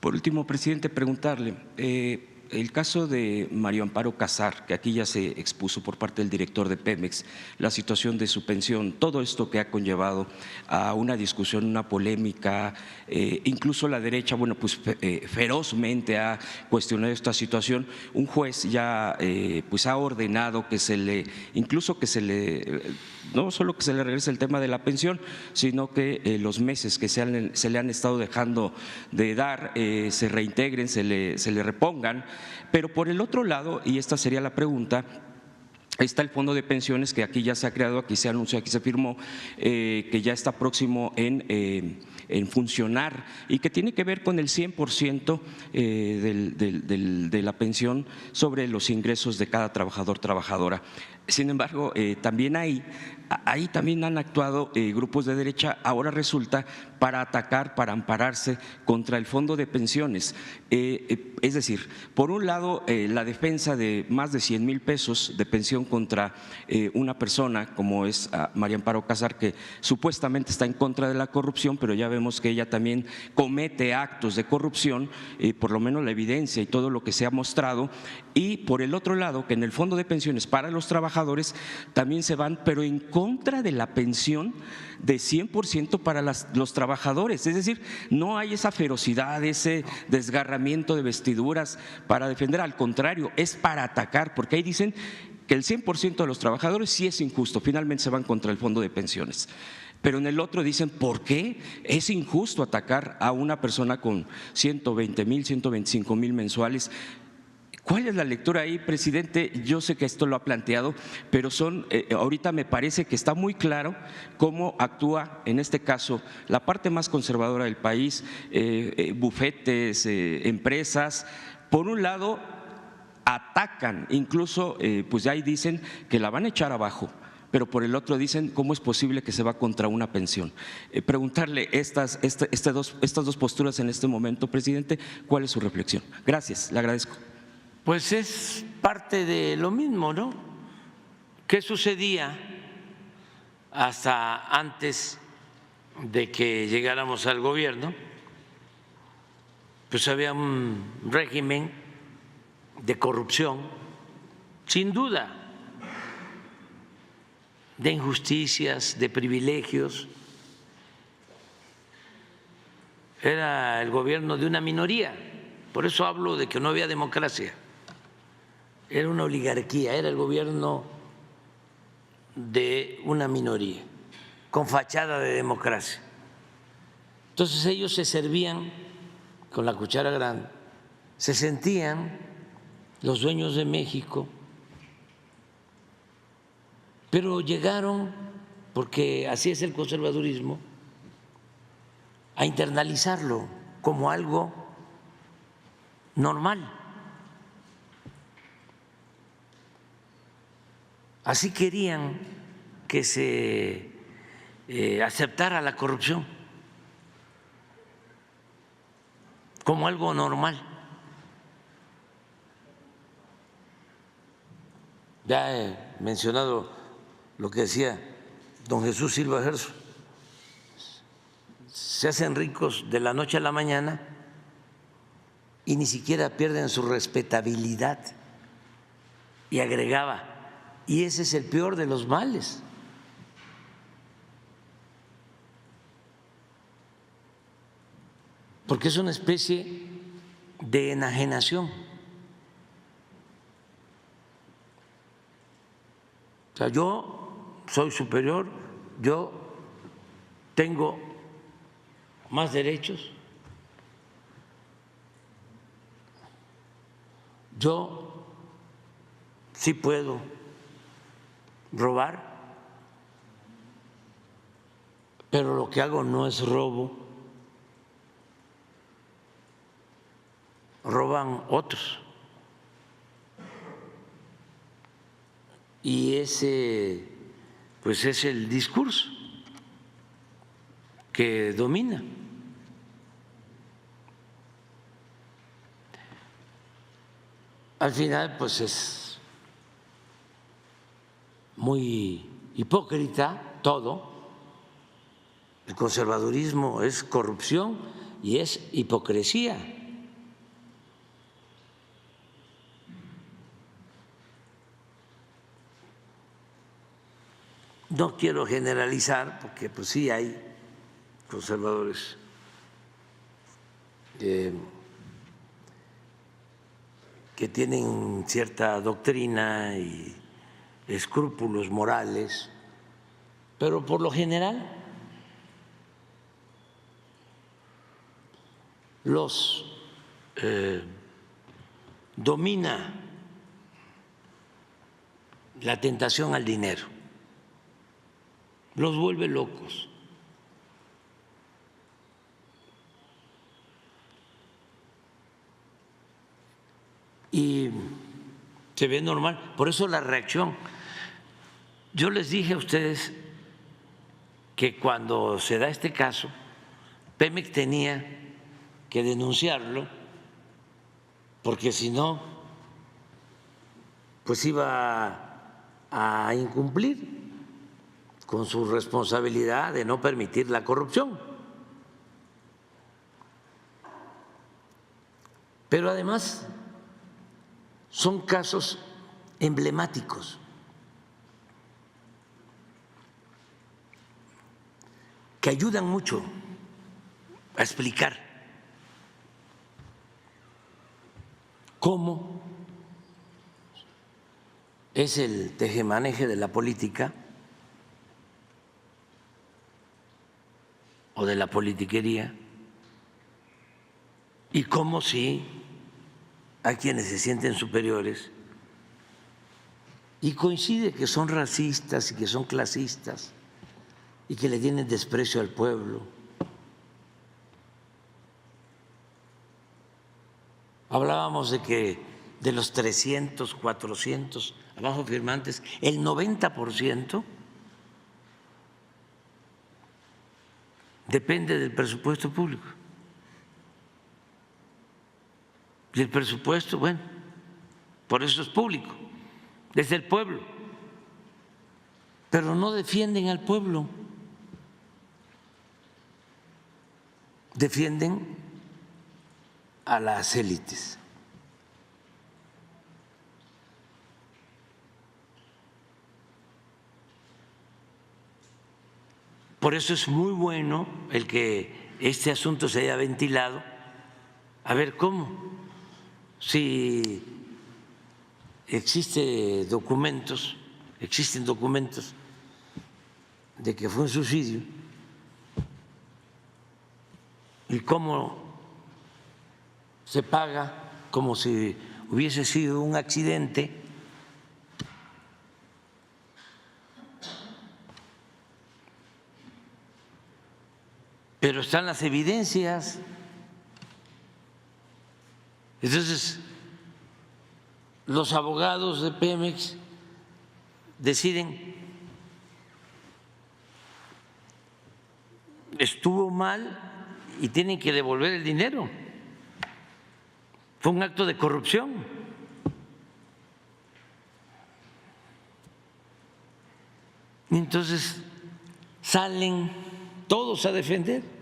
Por último, presidente, preguntarle, el caso de Mario Amparo Casar, que aquí ya se expuso por parte del director de Pemex, la situación de su pensión, todo esto que ha conllevado a una discusión, una polémica, incluso la derecha, bueno, pues ferozmente ha cuestionado esta situación. Un juez ya pues ha ordenado que se le, incluso que se le, no solo que se le regrese el tema de la pensión, sino que los meses que se le han estado dejando de dar se reintegren, se le repongan. Pero por el otro lado, y esta sería la pregunta, está el fondo de pensiones que aquí ya se ha creado, aquí se anunció, aquí se firmó, que ya está próximo en funcionar y que tiene que ver con el 100% de la pensión sobre los ingresos de cada trabajador, trabajadora. Sin embargo, también ahí también han actuado grupos de derecha, ahora resulta, para atacar, para ampararse contra el fondo de pensiones. Es decir, por un lado, la defensa de más de 100,000 pesos de pensión contra una persona como es María Amparo Casar, que supuestamente está en contra de la corrupción, pero ya vemos que ella también comete actos de corrupción, por lo menos la evidencia y todo lo que se ha mostrado. Y por el otro lado, que en el fondo de pensiones para los trabajadores también se van, pero en contra de la pensión de 100% para los trabajadores. Es decir, no hay esa ferocidad, ese desgarramiento de vestiduras para defender, al contrario, es para atacar, porque ahí dicen que el 100% de los trabajadores sí es injusto, finalmente se van contra el fondo de pensiones. Pero en el otro dicen, ¿por qué es injusto atacar a una persona con 120,000, 125,000 mensuales? ¿Cuál es la lectura ahí, presidente? Yo sé que esto lo ha planteado, pero ahorita me parece que está muy claro cómo actúa en este caso la parte más conservadora del país, bufetes, empresas. Por un lado, atacan, incluso pues ahí dicen que la van a echar abajo, pero por el otro dicen cómo es posible que se va contra una pensión. Preguntarle estas dos posturas en este momento, presidente, ¿cuál es su reflexión? Gracias, le agradezco. Pues es parte de lo mismo, ¿no? ¿Qué sucedía hasta antes de que llegáramos al gobierno? Pues había un régimen de corrupción, sin duda, de injusticias, de privilegios. Era el gobierno de una minoría, por eso hablo de que no había democracia. Era una oligarquía, era el gobierno de una minoría, con fachada de democracia. Entonces ellos se servían con la cuchara grande, se sentían los dueños de México, pero llegaron, porque así es el conservadurismo, a internalizarlo como algo normal. Así querían que se aceptara la corrupción como algo normal. Ya he mencionado lo que decía don Jesús Silva Gerso: se hacen ricos de la noche a la mañana y ni siquiera pierden su respetabilidad. Y agregaba: y ese es el peor de los males. Porque es una especie de enajenación. O sea, yo soy superior, yo tengo más derechos, yo sí puedo robar, pero lo que hago no es robo, roban otros. Y ese pues es el discurso que domina. Al final pues es muy hipócrita todo. El conservadurismo es corrupción y es hipocresía. no quiero generalizar porque pues sí hay conservadores que tienen cierta doctrina y escrúpulos morales, pero por lo general los domina la tentación al dinero, los vuelve locos. Y se ve normal, por eso la reacción. Yo les dije a ustedes que cuando se da este caso, Pemex tenía que denunciarlo, porque si no, pues iba a incumplir con su responsabilidad de no permitir la corrupción. Pero además son casos emblemáticos que ayudan mucho a explicar cómo es el tejemaneje de la política o de la politiquería y cómo sí hay quienes se sienten superiores y coincide que son racistas y que son clasistas y que le tienen desprecio al pueblo. Hablábamos de que de los 300, 400 abajo firmantes, el 90% depende del presupuesto público. Y el presupuesto, bueno, por eso es público, es del pueblo, pero no defienden al pueblo, defienden a las élites. Por eso es muy bueno el que este asunto se haya ventilado. A ver cómo, si existen documentos de que fue un suicidio y cómo se paga como si hubiese sido un accidente. Pero están las evidencias. Entonces, los abogados de Pemex deciden, estuvo mal y tienen que devolver el dinero. Fue un acto de corrupción. Y entonces salen todos a defender.